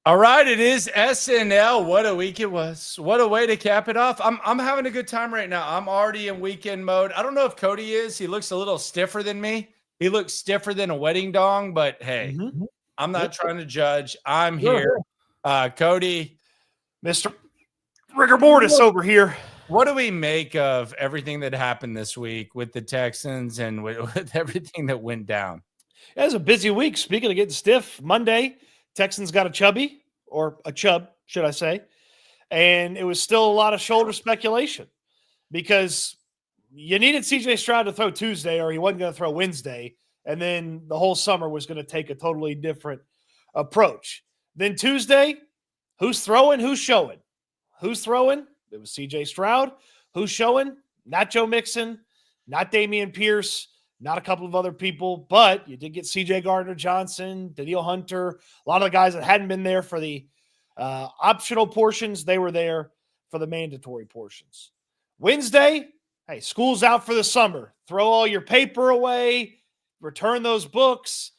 All right, it is SNL. What a week it was. What a way to cap it off. I'm having a good time right now. I'm already in weekend mode. I don't know if Cody is. He looks a little stiffer than me. He looks stiffer than a wedding dong, but hey, I'm not trying to judge. I'm here. Cody, Mr. Rigor Mortis over here. What do we make of everything that happened this week with the Texans and with everything that went down? It was a busy week. Speaking of getting stiff, Monday, Texans got a chubby, or a Chubb, should I say. And it was still a lot of shoulder speculation because you needed CJ Stroud to throw Tuesday or he wasn't going to throw Wednesday. And then the whole summer was going to take a totally different approach. Then Tuesday, who's throwing? Who's showing? Who's throwing? It was CJ Stroud. Who's showing? Not Joe Mixon, not Damian Pierce, not a couple of other people, but you did get CJ Gardner-Johnson, Danielle Hunter, a lot of the guys that hadn't been there for the optional portions. They were there for the mandatory portions. Wednesday, hey, school's out for the summer. Throw all your paper away, return those books,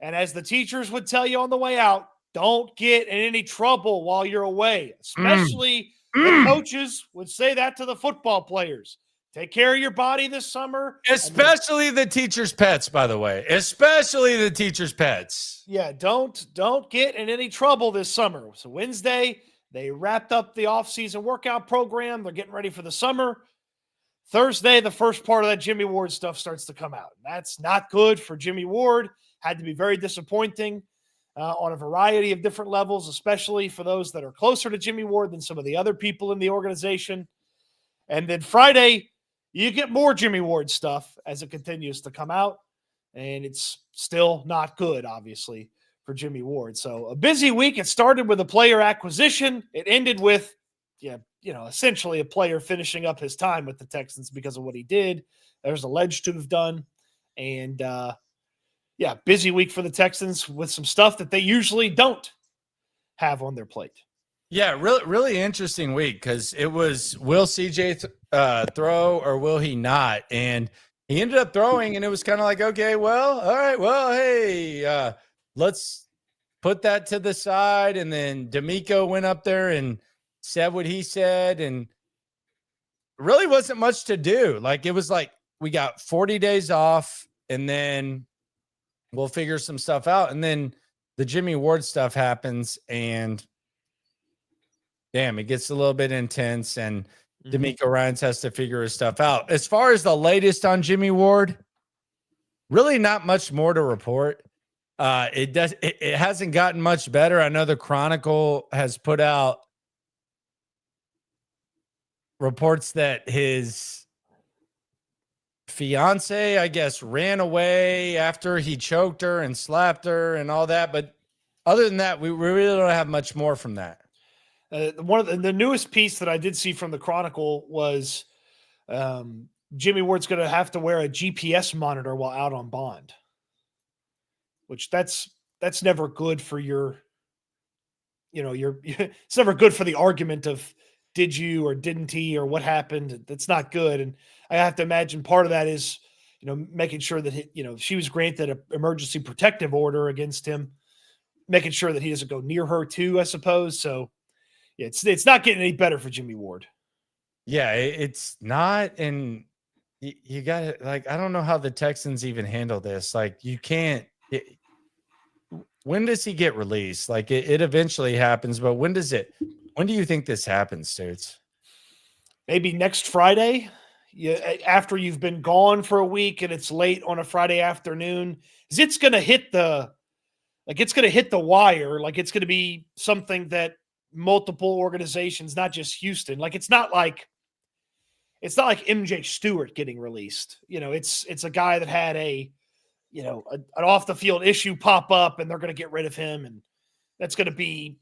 and as the teachers would tell you on the way out, don't get in any trouble while you're away, especially the coaches would say that to the football players. Take care of your body this summer. Especially the teachers' pets, by the way. Especially the teachers' pets. Yeah, don't get in any trouble this summer. So Wednesday, they wrapped up the off-season workout program. They're getting ready for the summer. Thursday, the first part of that Jimmie Ward stuff starts to come out. That's not good for Jimmie Ward. Had to be very disappointing on a variety of different levels, especially for those that are closer to Jimmie Ward than some of the other people in the organization. And then Friday, you get more Jimmie Ward stuff as it continues to come out, and it's still not good, obviously, for Jimmie Ward. So a busy week. It started with a player acquisition. It ended with, essentially a player finishing up his time with the Texans because of what he did. There's alleged to have done. And, busy week for the Texans with some stuff that they usually don't have on their plate. Yeah, really interesting week because it was, will CJ throw or will he not? And he ended up throwing, and it was kind of like, okay, well, all right, well, hey, let's put that to the side. And then D'Amico went up there and said what he said, and really wasn't much to do. Like, it was like, we got 40 days off, and then we'll figure some stuff out. And then the Jimmie Ward stuff happens, and damn, it gets a little bit intense, and D'Amico Ryans has to figure his stuff out. As far as the latest on Jimmie Ward, really not much more to report. It hasn't gotten much better. I know the Chronicle has put out reports that his fiance, I guess, ran away after he choked her and slapped her and all that. But other than that, we really don't have much more from that. One of the newest piece that I did see from the Chronicle was Jimmie Ward's going to have to wear a GPS monitor while out on bond, which that's never good for it's never good for the argument of did you or didn't he or what happened. That's not good. And I have to imagine part of that is, making sure that, she was granted an emergency protective order against him, making sure that he doesn't go near her too, I suppose. So, it's not getting any better for Jimmie Ward. Yeah, it's not. And you got to, I don't know how the Texans even handle this. You can't. When does he get released? It eventually happens, but when do you think this happens, Stutes? Maybe next Friday, after you've been gone for a week and it's late on a Friday afternoon. It's going to hit the wire. It's going to be something that multiple organizations, not just Houston. It's not like MJ Stewart getting released. It's a guy that had an off the field issue pop up, and they're going to get rid of him, and that's going to be,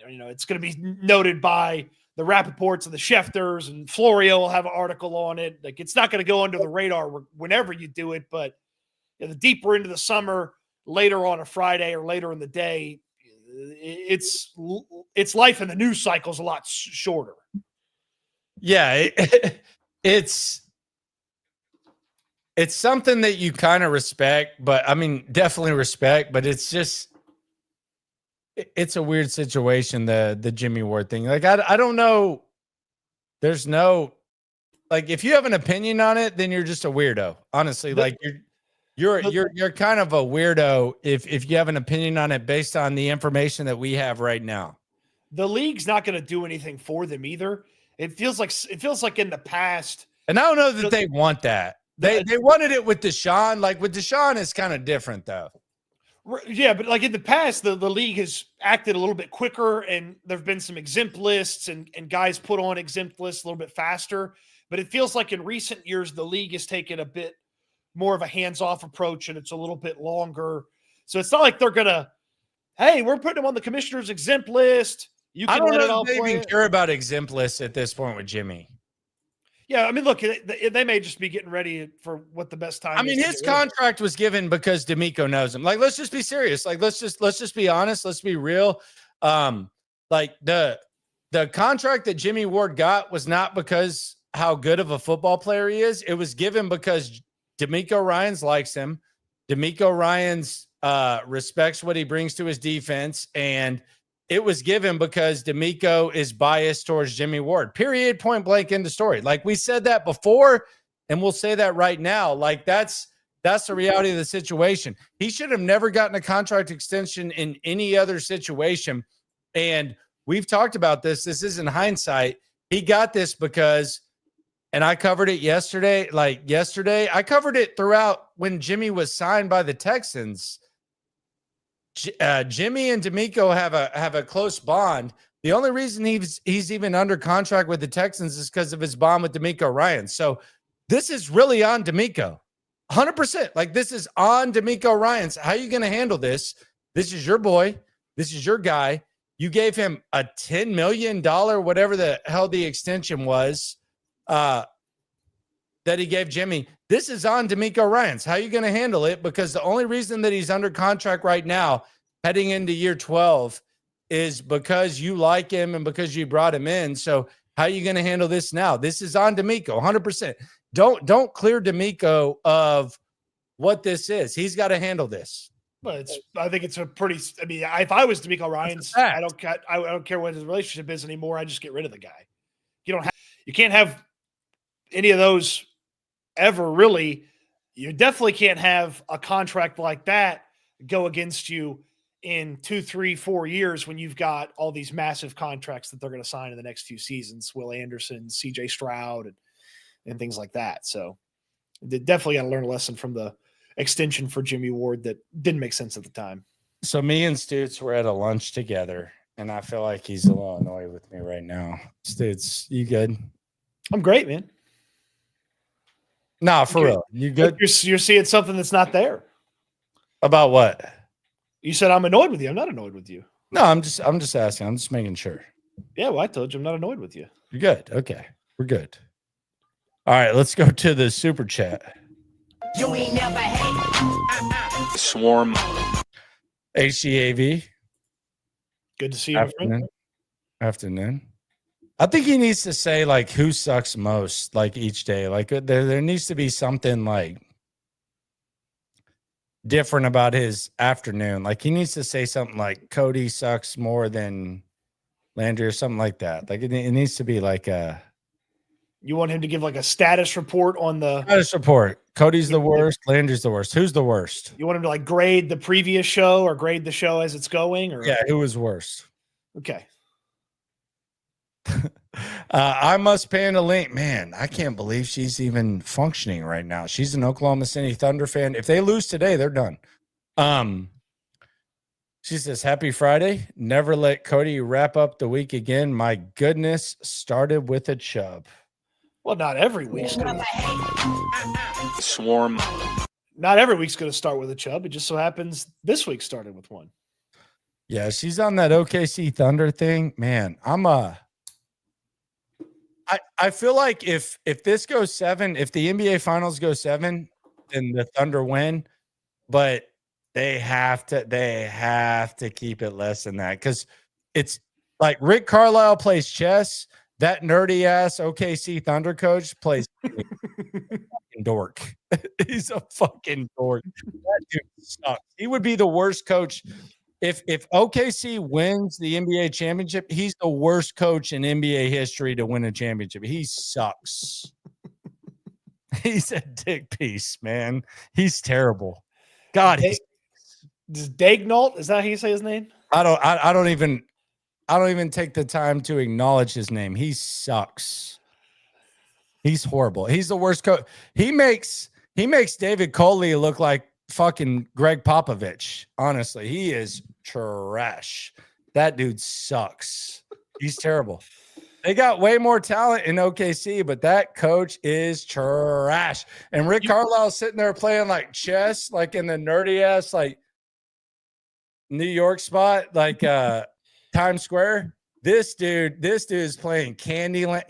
it's going to be noted by the Rappaports and the Schefters, and Florio will have an article on it. It's not going to go under the radar whenever you do it, but the deeper into the summer, later on a Friday or later in the day, it's life in the news cycle is a lot shorter. Yeah, it's something that you kind of respect, but I mean, definitely respect, but it's just, it's a weird situation, the Jimmie Ward thing. Like, I don't know. There's no, like, if you have an opinion on it, then you're just a weirdo. Honestly, like you're kind of a weirdo if you have an opinion on it based on the information that we have right now. The league's not going to do anything for them either. It feels like in the past. And I don't know that they want that. They wanted it with Deshaun. Like with Deshaun, it's kind of different though. Yeah, but like in the past, the league has acted a little bit quicker, and there have been some exempt lists and guys put on exempt lists a little bit faster. But it feels like in recent years, the league has taken a bit more of a hands-off approach, and it's a little bit longer. So it's not like they're gonna, hey, we're putting them on the commissioner's exempt list. You can I don't let it know all if they play. even care about exempt lists at this point with Jimmie. Yeah, I mean, look, they may just be getting ready for what the best time. I mean, his contract was given because D'Amico knows him. Like, let's just be serious. Like, let's just be honest. Let's be real. Like the contract that Jimmie Ward got was not because how good of a football player he is. It was given because D'Amico Ryans likes him. D'Amico Ryans respects what he brings to his defense, and it was given because D'Amico is biased towards Jimmie Ward. Period. Point blank. End of story. Like we said that before, and we'll say that right now. Like that's the reality of the situation. He should have never gotten a contract extension in any other situation. And we've talked about this. This isn't hindsight. He got this because, and I covered it yesterday. I covered it throughout when Jimmie was signed by the Texans. Jimmie and D'Amico have a close bond. The only reason he's even under contract with the Texans is because of his bond with D'Amico Ryans. So this is really on D'Amico, 100%. Like this is on D'Amico Ryans. How are you going to handle this? This is your boy. This is your guy. You gave him a $10 million, whatever the hell the extension was, that he gave Jimmie. This is on D'Amico Ryans. How are you going to handle it? Because the only reason that he's under contract right now, heading into year 12, is because you like him and because you brought him in. So how are you going to handle this now? This is on D'Amico, 100%. Don't clear D'Amico of what this is. He's got to handle this. But I think it's a pretty. I mean, if I was D'Amico Ryans, I don't care what his relationship is anymore. I just get rid of the guy. You can't have any of those ever, really. You definitely can't have a contract like that go against you in 2, 3, 4 years when you've got all these massive contracts that they're going to sign in the next few seasons. Will Anderson, CJ Stroud, and things like that. So they definitely got to learn a lesson from the extension for Jimmie Ward that didn't make sense at the time. So me and Stutes were at a lunch together, and I feel like he's a little annoyed with me right now. Stutes, you good? I'm great, man. Nah, for real. You good? You're seeing something that's not there. About what? You said I'm annoyed with you. I'm not annoyed with you. No, I'm just asking. I'm just making sure. Yeah, well, I told you I'm not annoyed with you. You're good. Okay. We're good. All right, let's go to the super chat. You ain't never hate. Swarm. HGAV. Good to see you, my friend. Afternoon. I think he needs to say like who sucks most, like each day. Like there needs to be something like different about his afternoon. Like he needs to say something like Cody sucks more than Landry or something like that. Like it needs to be like a. You want him to give like a status report on the status report. Cody's the worst. Landry's the worst. Who's the worst? You want him to like grade the previous show or grade the show as it's going? Or yeah, who was worse? Okay. I must pan a link. Man, I can't believe she's even functioning right now. She's an Oklahoma City Thunder fan. If they lose today, they're done. She says, happy Friday. Never let Cody wrap up the week again. My goodness, started with a Chubb. Well, not every week. Swarm. Not every week's going to start with a Chubb. It just so happens this week started with one. Yeah, she's on that OKC Thunder thing. Man, I feel like if this goes 7, if the NBA Finals go 7, then the Thunder win. But they have to keep it less than that because it's like Rick Carlisle plays chess. That nerdy ass OKC Thunder coach plays fucking dork. He's a fucking dork. That dude sucks. He would be the worst coach If OKC wins the NBA championship, he's the worst coach in NBA history to win a championship. He sucks. He's a dick piece, man. He's terrible. God, he's Daignault, is that how you say his name? I don't even take the time to acknowledge his name. He sucks. He's horrible. He's the worst coach. He makes David Coley look like fucking Greg Popovich. Honestly, he is trash. That dude sucks. He's terrible. They got way more talent in OKC, but that coach is trash. And Rick Carlisle's sitting there playing like chess, like in the nerdy ass, like New York spot, like Times Square. This dude is playing Candyland.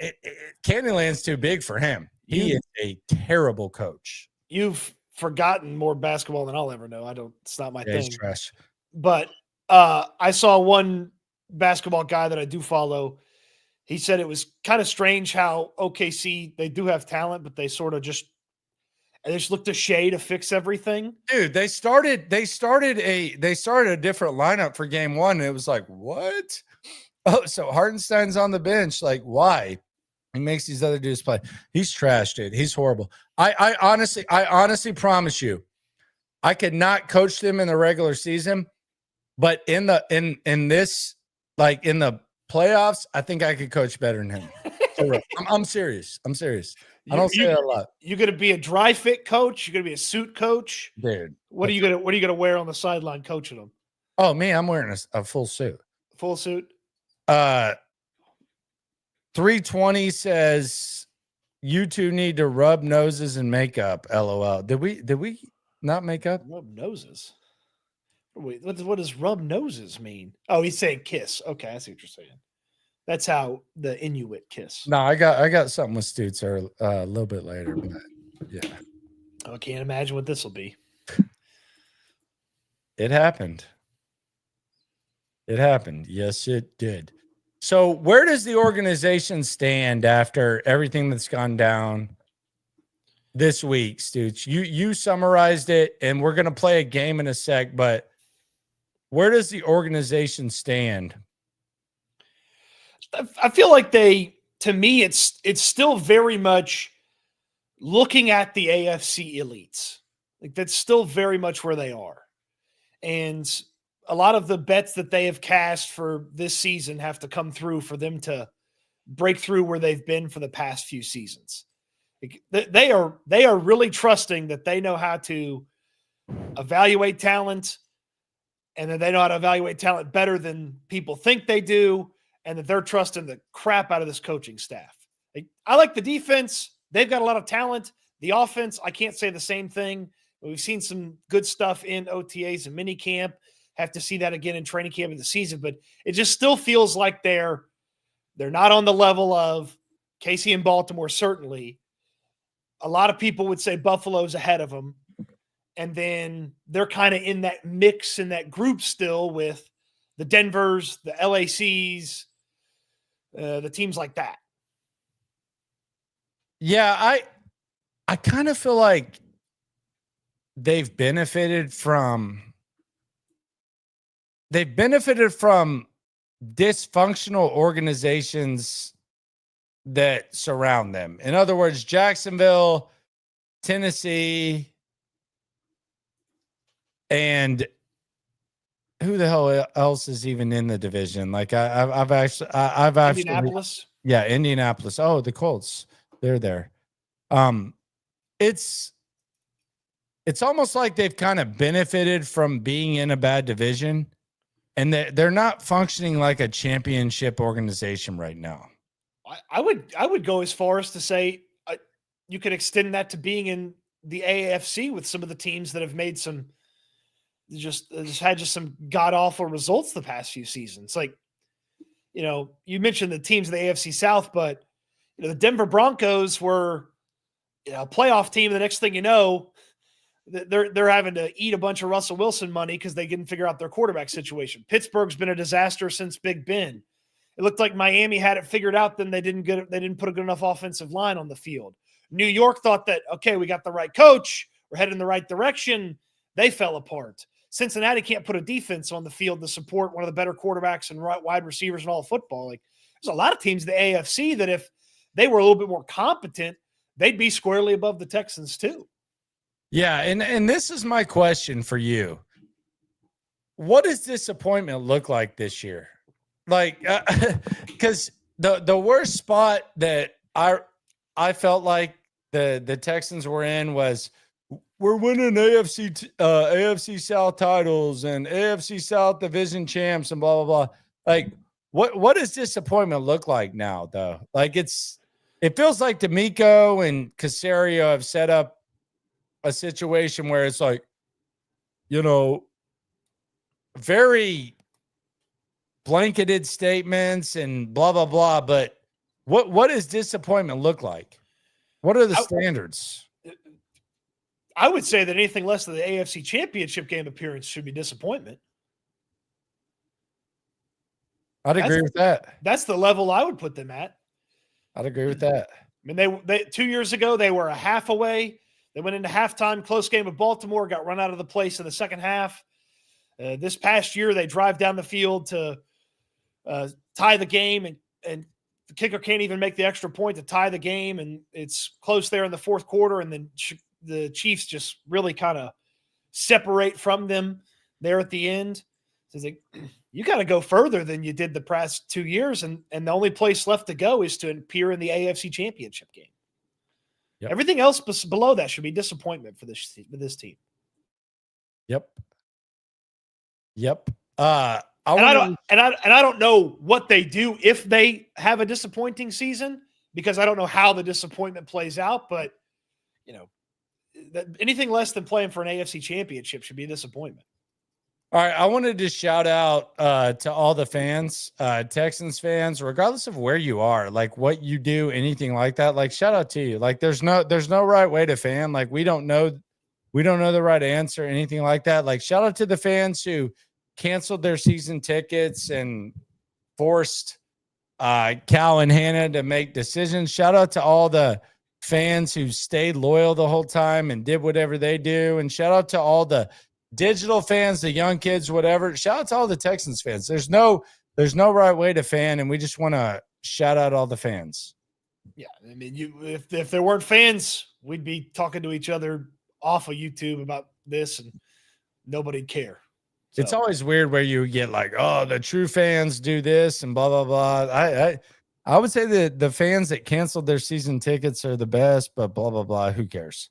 Candyland's too big for him. He is a terrible coach. You've forgotten more basketball than I'll ever know. It's not my thing. He's trash. But I saw one basketball guy that I do follow. He said it was kind of strange how OKC, they do have talent, but they sort of just looked a shade to fix everything. Dude, they started a different lineup for game one, and it was like, what? Oh, so Hartenstein's on the bench. Like, why? He makes these other dudes play. He's trash, dude. He's horrible. I honestly promise you, I could not coach them in the regular season, but in this, like in the playoffs, I think I could coach better than him. I'm serious. I don't say that a lot. You're gonna be a dry fit coach. You're gonna be a suit coach, dude. What are you gonna wear on the sideline coaching them? Oh, me, I'm wearing a full suit. Full suit. 320 says you two need to rub noses and make up. LOL. Did we not make up? Rub noses. Wait, what does rub noses mean? Oh, he's saying kiss. Okay, I see what you're saying. That's how the Inuit kiss. No, I got something with Stutes a little bit later, but yeah. I can't imagine what this will be. It happened. Yes, it did. So where does the organization stand after everything that's gone down this week, Stoots? You summarized it, and we're going to play a game in a sec, but where does the organization stand? I feel like to me, it's still very much looking at the AFC elites. Like that's still very much where they are. And a lot of the bets that they have cast for this season have to come through for them to break through where they've been for the past few seasons. They are really trusting that they know how to evaluate talent, and that they know how to evaluate talent better than people think they do, and that they're trusting the crap out of this coaching staff. I like the defense. They've got a lot of talent. The offense, I can't say the same thing. We've seen some good stuff in OTAs and minicamp. Have to see that again in training camp in the season, but it just still feels like they're not on the level of KC and Baltimore, certainly. A lot of people would say Buffalo's ahead of them. And then they're kind of in that mix, in that group still with the Denvers, the LACs, the teams like that. Yeah, I kind of feel like they've benefited from dysfunctional organizations that surround them. In other words, Jacksonville, Tennessee, and who the hell else is even in the division? Like I've actually Indianapolis. Yeah, Indianapolis. Oh, the Colts. They're there. It's almost like they've kind of benefited from being in a bad division, and they're not functioning like a championship organization right now. I would go as far as to say you could extend that to being in the AFC with some of the teams that have made some just had some god awful results the past few seasons. Like, you mentioned the teams in the AFC South, but the Denver Broncos were a playoff team. The next thing you know, they're having to eat a bunch of Russell Wilson money because they didn't figure out their quarterback situation. Pittsburgh's been a disaster since Big Ben. It looked like Miami had it figured out, then they didn't put a good enough offensive line on the field. New York thought that, okay, we got the right coach, we're heading in the right direction. They fell apart. Cincinnati can't put a defense on the field to support one of the better quarterbacks and wide receivers in all of football. Like, there's a lot of teams in the AFC that if they were a little bit more competent, they'd be squarely above the Texans too. Yeah, and this is my question for you. What does disappointment look like this year? Like, because the worst spot that I felt like the Texans were in was we're winning AFC South titles and AFC South division champs and blah blah blah. Like, what does disappointment look like now though? Like, it feels like D'Amico and Caserio have set up a situation where it's like, very blanketed statements and blah blah blah. But what does disappointment look like? What are the standards? I would say that anything less than the AFC Championship game appearance should be disappointment. I'd agree with that. That's the level I would put them at. I'd agree with that. I mean, they 2 years ago, they were a half away. They went into halftime, close game of Baltimore, got run out of the place in the second half. This past year, they drive down the field to tie the game, and the kicker can't even make the extra point to tie the game, and it's close there in the fourth quarter, and then the Chiefs just really kind of separate from them there at the end. So it's like, you got to go further than you did the past 2 years, and the only place left to go is to appear in the AFC Championship game. Yep. Everything else below that should be disappointment for this team. Yep. I don't know what they do if they have a disappointing season, because I don't know how the disappointment plays out. But anything less than playing for an AFC Championship should be a disappointment. All right, I wanted to shout out to all the fans, Texans fans, regardless of where you are, like what you do, anything like that. Like, shout out to you. Like, there's no right way to fan. Like, we don't know the right answer, anything like that. Like, shout out to the fans who canceled their season tickets and forced Cal and Hannah to make decisions. Shout out to all the fans who stayed loyal the whole time and did whatever they do. And shout out to all the digital fans, the young kids, whatever. Shout out to all the Texans fans. There's no right way to fan, and we just want to shout out all the fans. Yeah, I mean, if there weren't fans, we'd be talking to each other off of YouTube about this, and nobody'd care. So. It's always weird where you get like, oh, the true fans do this and blah blah blah. I would say that the fans that canceled their season tickets are the best, but blah blah blah. Who cares?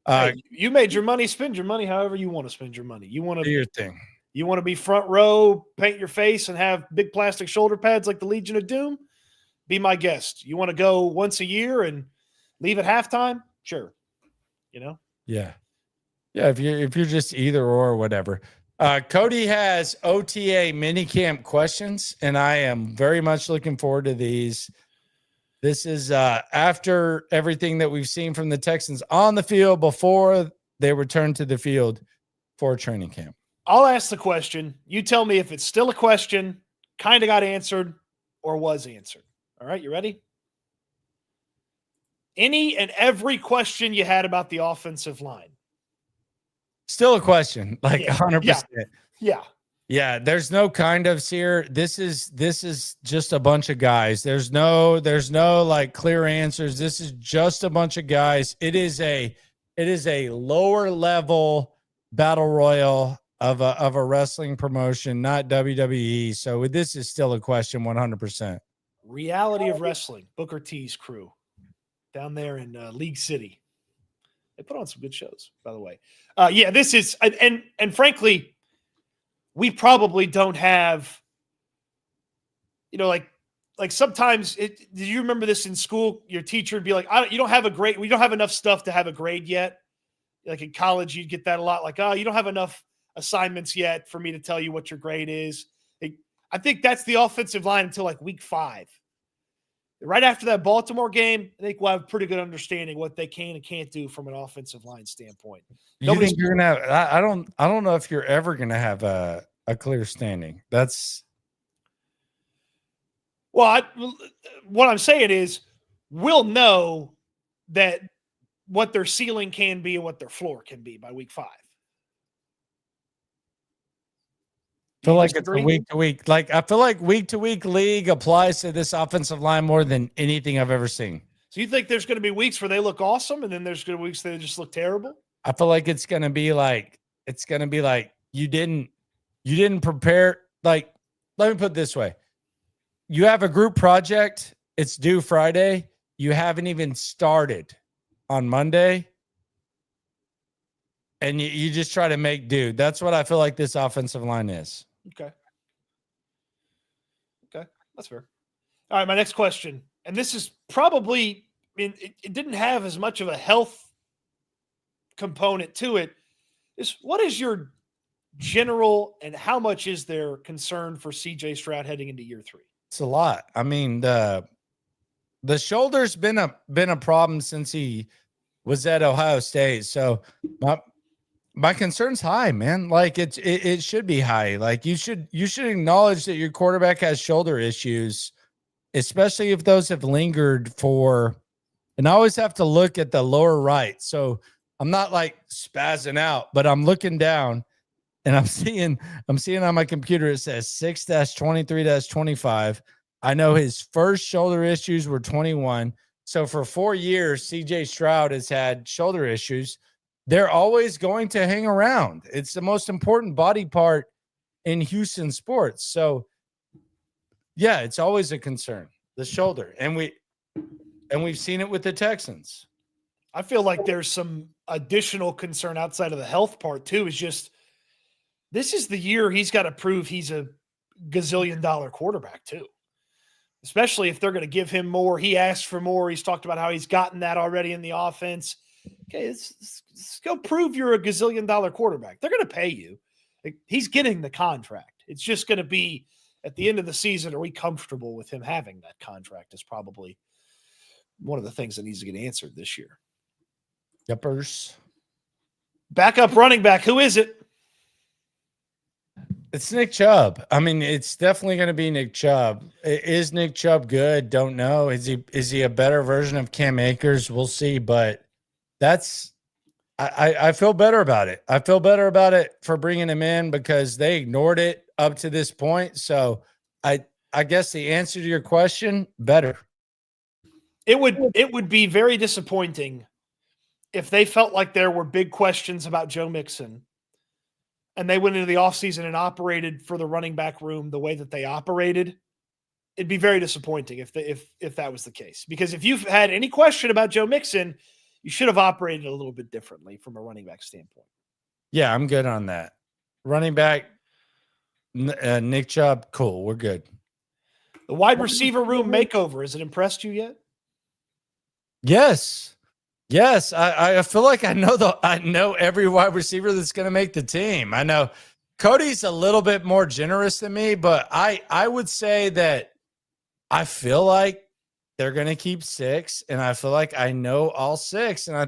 Hey, you made your money. Spend your money however you want to spend your money. You want to do your thing. You want to be front row, paint your face, and have big plastic shoulder pads like the Legion of Doom? Be my guest. You want to go once a year and leave at halftime? Sure. Yeah. If you're just either or whatever. Cody has OTA minicamp questions, and I am very much looking forward to these. This is after everything that we've seen from the Texans on the field before they return to the field for training camp. I'll ask the question. You tell me if it's still a question, kind of got answered, or was answered. All right, you ready? Any and every question you had about the offensive line. Still a question, like 100%. Yeah. There's no kind of here. This is just a bunch of guys. There's no like clear answers. This is just a bunch of guys. It is a lower level battle royal of a wrestling promotion, not WWE. So this is still a question 100%. Reality of Wrestling, Booker T's crew down there in League City. They put on some good shows, by the way. This is and frankly, we probably don't have, like sometimes did you remember this in school? Your teacher would be like, we don't have enough stuff to have a grade yet. Like in college, you'd get that a lot. Like, you don't have enough assignments yet for me to tell you what your grade is. I think that's the offensive line until like week 5. Right after that Baltimore game, I think we'll have a pretty good understanding what they can and can't do from an offensive line standpoint. You think you're gonna have? I don't know if you're ever gonna have a clear standing. That's what I'm saying is we'll know that what their ceiling can be and what their floor can be by week 5. feel you like it's a disagree? week to week. Like I feel like week to week league applies to this offensive line more than anything I've ever seen. So you think there's going to be weeks where they look awesome, and then there's going to be weeks they just look terrible? I feel like it's gonna be like you didn't prepare. Like, let me put it this way: you have a group project, it's due Friday, you haven't even started on Monday, and you just try to make do. That's what I feel like this offensive line is. Okay, that's fair. All right, my next question, and this is probably, I mean, it didn't have as much of a health component to it, is what is your general and how much is there concern for CJ Stroud heading into year 3? It's a lot. I mean, the shoulder's been a problem since he was at Ohio State. So my concern's high, man. Like it should be high. Like you should acknowledge that your quarterback has shoulder issues, especially if those have lingered for. And I always have to look at the lower right. So I'm not like spazzing out, but I'm looking down and I'm seeing on my computer, it says 6-23-25. I know his first shoulder issues were 21. So for 4 years, CJ Stroud has had shoulder issues. They're always going to hang around. It's the most important body part in Houston sports. So yeah, it's always a concern, the shoulder. And we've seen it with the Texans. I feel like there's some additional concern outside of the health part too, is just this is the year he's got to prove he's a gazillion-dollar quarterback too, especially if they're going to give him more. He asked for more. He's talked about how he's gotten that already in the offense. Okay, let's go prove you're a gazillion-dollar quarterback. They're going to pay you. He's getting the contract. It's just going to be at the end of the season, are we comfortable with him having that contract is probably one of the things that needs to get answered this year. Yuppers. Backup running back. Who is it? It's Nick Chubb. I mean, it's definitely going to be Nick Chubb. Is Nick Chubb good? Don't know. Is he a better version of Cam Akers? We'll see. But I feel better about it. I feel better about it for bringing him in because they ignored it up to this point. So I guess the answer to your question, better. It would be very disappointing if they felt like there were big questions about Joe Mixon and they went into the offseason and operated for the running back room the way that they operated. It'd be very disappointing if that was the case. Because if you've had any question about Joe Mixon, you should have operated a little bit differently from a running back standpoint. Yeah, I'm good on that. Running back, Nick Chubb, cool. We're good. The wide receiver room makeover, has it impressed you yet? Yes. I feel like I know every wide receiver that's going to make the team. I know Cody's a little bit more generous than me, but I would say that I feel like they're going to keep 6, and I feel like I know all 6. And I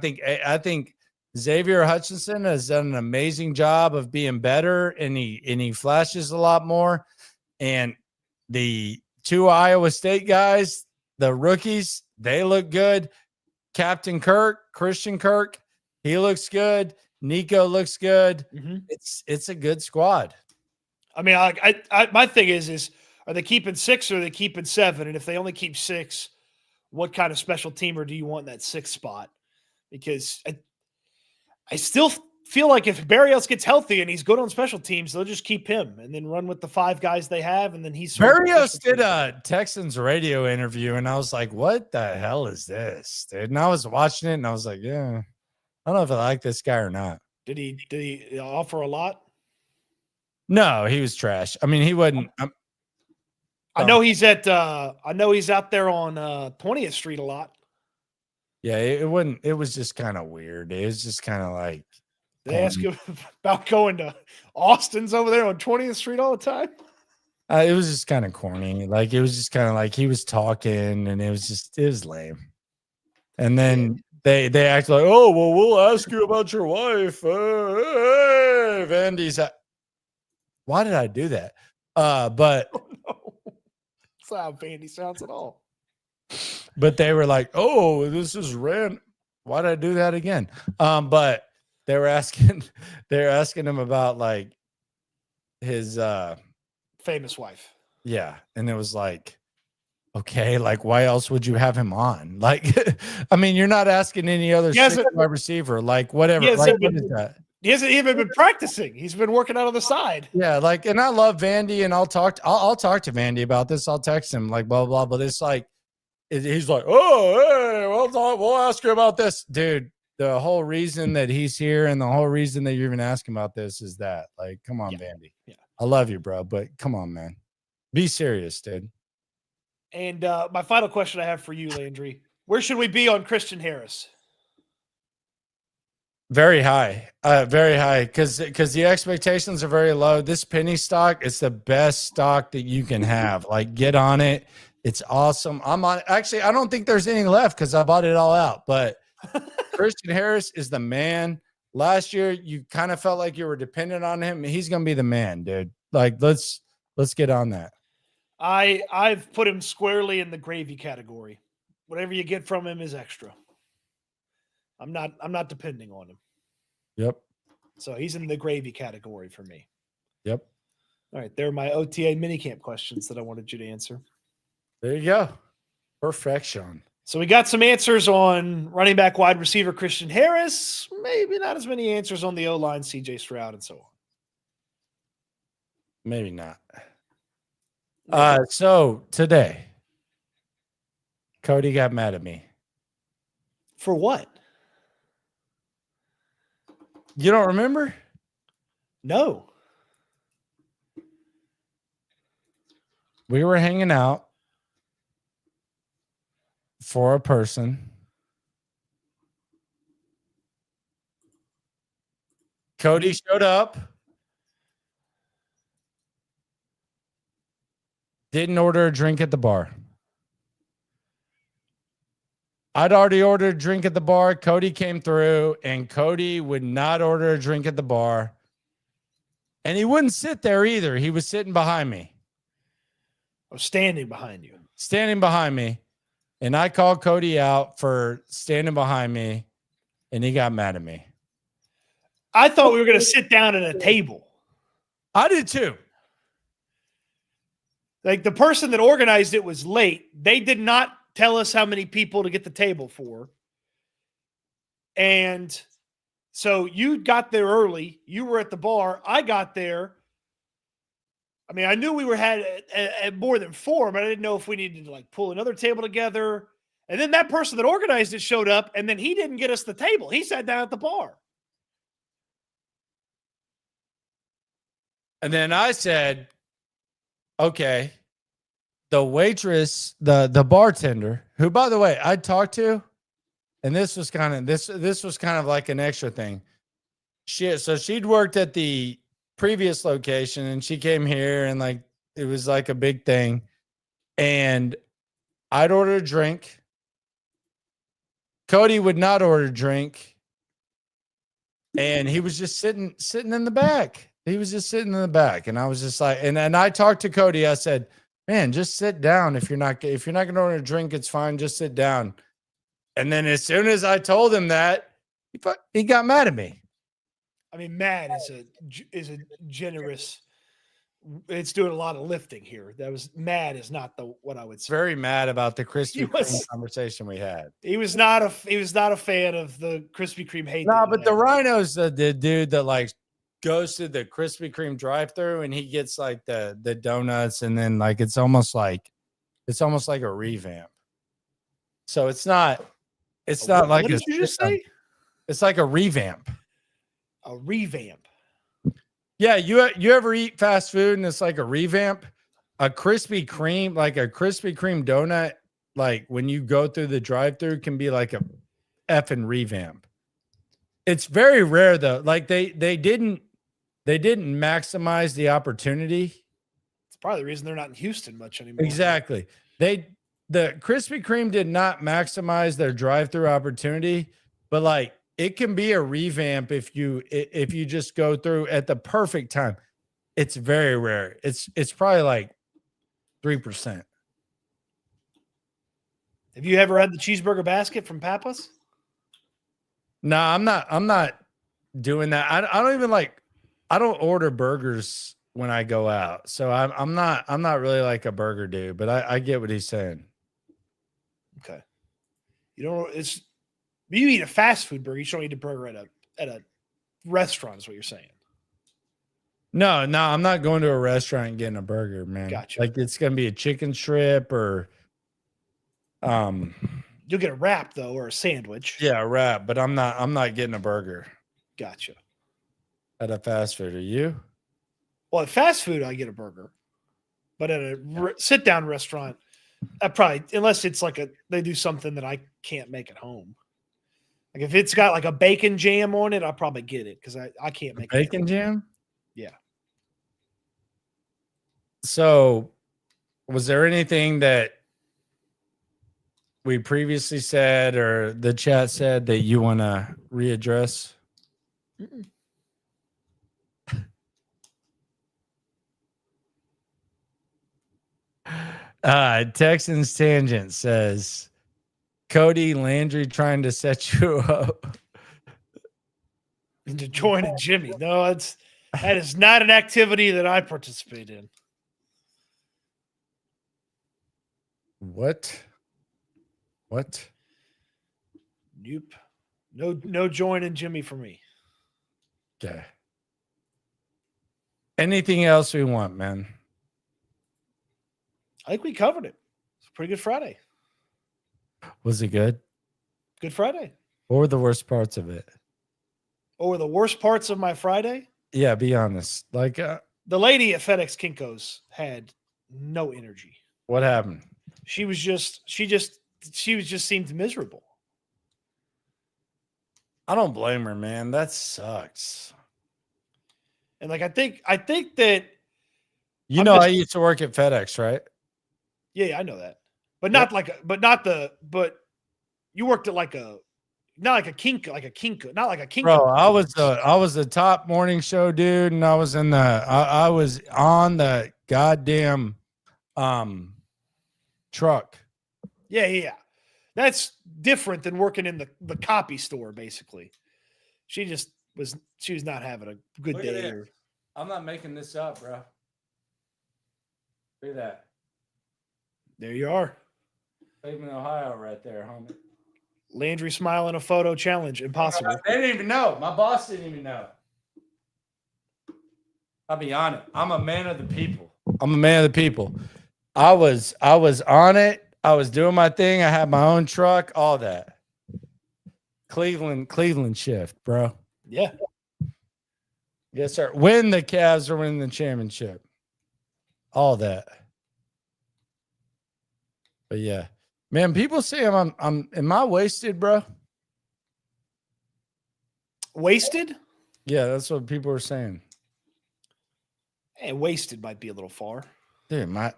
think Xavier Hutchinson has done an amazing job of being better, and he flashes a lot more. And the 2 Iowa State guys, the rookies, they look good. Captain Kirk, Christian Kirk, he looks good. Nico looks good. Mm-hmm. It's a good squad. I mean, my thing is are they keeping 6 or are they keeping 7? And if they only keep 6, what kind of special teamer do you want in that 6th spot? Because I still feel like if Barrios gets healthy and he's good on special teams, they'll just keep him and then run with the 5 guys they have. And then Barrios did a Texans radio interview, and I was like, what the hell is this, dude? And I was watching it, and I was like, yeah, I don't know if I like this guy or not. Did he offer a lot? No, he was trash. I mean, he wasn't. I know he's out there on 20th Street a lot. Yeah, it wasn't. It was just kind of weird. It was just kind of like. They ask him about going to Austin's over there on 20th Street all the time. It was just kind of corny. Like, it was just kind of like he was talking, and it was lame. And then they act like, oh, well, we'll ask you about your wife. Hey, Vandy's. Why did I do that? But oh, no. That's not how Vandy sounds at all. But they were like, oh, this is random. Why did I do that again? But they were asking him about, like, his famous wife. Yeah, and it was like, okay, like why else would you have him on? Like, I mean, you're not asking any other wide receiver, like whatever. Like, what is that? He hasn't even been practicing. He's been working out on the side. Yeah, like, and I love Vandy, and I'll talk to Vandy about this. I'll text him like blah blah. But it's like, he's like, oh, hey, we'll ask you about this, dude. The whole reason that he's here and the whole reason that you're even asking about this is that, like, come on, Vandy. Yeah, I love you, bro, but come on, man. Be serious, dude. And my final question I have for you, Landry, where should we be on Christian Harris? Very high, because the expectations are very low. This penny stock, it's the best stock that you can have. Like, get on it. It's awesome. I'm on. Actually, I don't think there's any left because I bought it all out. But Christian Harris is the man. Last year, you kind of felt like you were dependent on him. He's gonna be the man, dude. Like, let's get on that. I've put him squarely in the gravy category. Whatever you get from him is extra. I'm not depending on him. Yep. So he's in the gravy category for me. Yep. All right. There are my OTA minicamp questions that I wanted you to answer. There you go. Perfection. So we got some answers on running back, wide receiver Christian Harris. Maybe not as many answers on the O-line, CJ Stroud, and so on. Maybe not. So today, Cody got mad at me. For what? You don't remember? No. We were hanging out for a person. Cody showed up. Didn't order a drink at the bar. I'd already ordered a drink at the bar. Cody came through, and Cody would not order a drink at the bar. And he wouldn't sit there either. He was sitting behind me. I was standing behind you. Standing behind me. And I called Cody out for standing behind me, and he got mad at me. I thought we were going to sit down at a table. I did too. Like, the person that organized it was late. They did not tell us how many people to get the table for. And so you got there early. You were at the bar. I got there. I mean, I knew we had at more than 4, but I didn't know if we needed to like pull another table together. And then that person that organized it showed up, and then he didn't get us the table. He sat down at the bar. And then I said, okay, the waitress, the bartender, who, by the way, I talked to, and this was kind of like an extra thing. She'd worked at the previous location, and she came here, and like it was like a big thing. And I'd order a drink. Cody would not order a drink, and he was just sitting in the back. He was just sitting in the back, and I was just like, and I talked to Cody. I said, man, just sit down. If you're not going to order a drink, it's fine. Just sit down. And then as soon as I told him that, he got mad at me. I mean, mad is a generous. It's doing a lot of lifting here. That was mad is not what I would say. Very mad about the Krispy Kreme conversation we had. He was not a fan of the Krispy Kreme hate. No, but the Rhino's the dude that like goes to the Krispy Kreme drive-through, and he gets like the donuts, and then like it's almost like a revamp. So it's not like what did you just say? It's like a revamp. A revamp. Yeah, you ever eat fast food and it's like a revamp? A Krispy Kreme, like a Krispy Kreme donut, like when you go through the drive-through, can be like a effing revamp. It's very rare though. Like they didn't maximize the opportunity. It's probably the reason they're not in Houston much anymore. Exactly. The Krispy Kreme did not maximize their drive-through opportunity, but like it can be a revamp if you just go through at the perfect time. It's very rare. It's probably like 3%. Have you ever had the cheeseburger basket from Pappas? No, I'm not doing that. I don't even like, I don't order burgers when I go out. So I'm not really like a burger dude, but I get what he's saying. Okay. You don't. It's you eat a fast food burger. You don't eat a burger at a restaurant. Is what you're saying. No, I'm not going to a restaurant and getting a burger, man. Gotcha. Like it's gonna be a chicken strip or You'll get a wrap though, or a sandwich. yeah, a wrap, but I'm not getting a burger Gotcha. at a fast food. Are you? Well, at fast food, I get a burger, but at a sit-down restaurant, I probably, unless it's like they do something that I can't make at home. Like if it's got like a bacon jam on it, I'll probably get it because I can't make Bacon jam? Yeah. So was there anything that we previously said or the chat said that you want to readdress? Mm-mm. Texans Tangent says Cody Landry trying to set you up. Into joining Jimmie. No, that is not an activity that I participate in. What? Nope. No joining Jimmie for me. Okay. Anything else we want, man? I think we covered it. It's a pretty good Friday. Was it good? Good Friday. What were the worst parts of it? What were the worst parts of my Friday? Yeah, be honest. Like, The lady at FedEx Kinko's had no energy. what happened? She just seemed miserable. I don't blame her, man. That sucks. And like I think that You know, I used to work at FedEx, right? yeah, I know that. But not but you worked at not like a Kinko, not like a Kinko. Bro, I was the top morning show dude, and I was I was on the goddamn truck. Yeah. That's different than working in the copy store, basically. She was not having a good Look at day. this. I'm not making this up, bro. Look at that. There you are. Cleveland, Ohio, right there, homie. Landry smile in a photo challenge. Impossible. They didn't even know. My boss didn't even know. I'll be on it. I'm a man of the people. I was on it. I was doing my thing. I had my own truck, all that. Cleveland shift, bro. Yeah. Yes, sir. When the Cavs are winning the championship. All that. But yeah. Man, people say am I wasted, bro? Wasted? Yeah, that's what people are saying. Hey, wasted might be a little far. Dude, my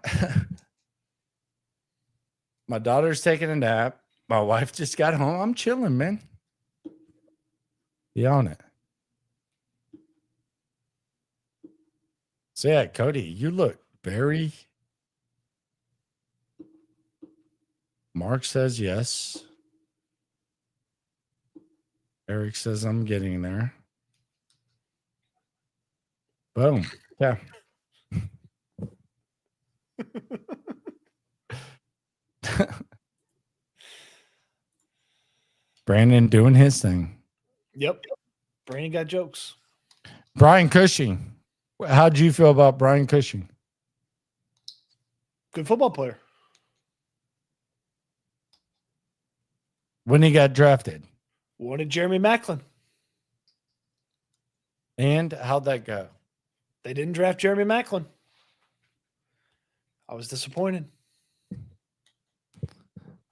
daughter's taking a nap. My wife just got home. I'm chilling, man. Be on it. So yeah, Cody, you look very. Mark says yes. Eric says I'm getting there. Boom. Yeah. Brandon doing his thing. Yep. Brandon got jokes. Brian Cushing. How'd you feel about Brian Cushing? Good football player. When he got drafted. Wanted Jeremy Maclin. And how'd that go? They didn't draft Jeremy Maclin. I was disappointed.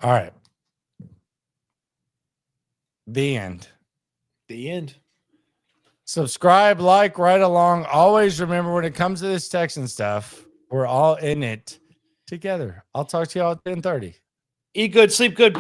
All right. The end. The end. Subscribe, like, right along. Always remember when it comes to this Texan stuff, we're all in it together. I'll talk to y'all at 10:30. Eat good, sleep good.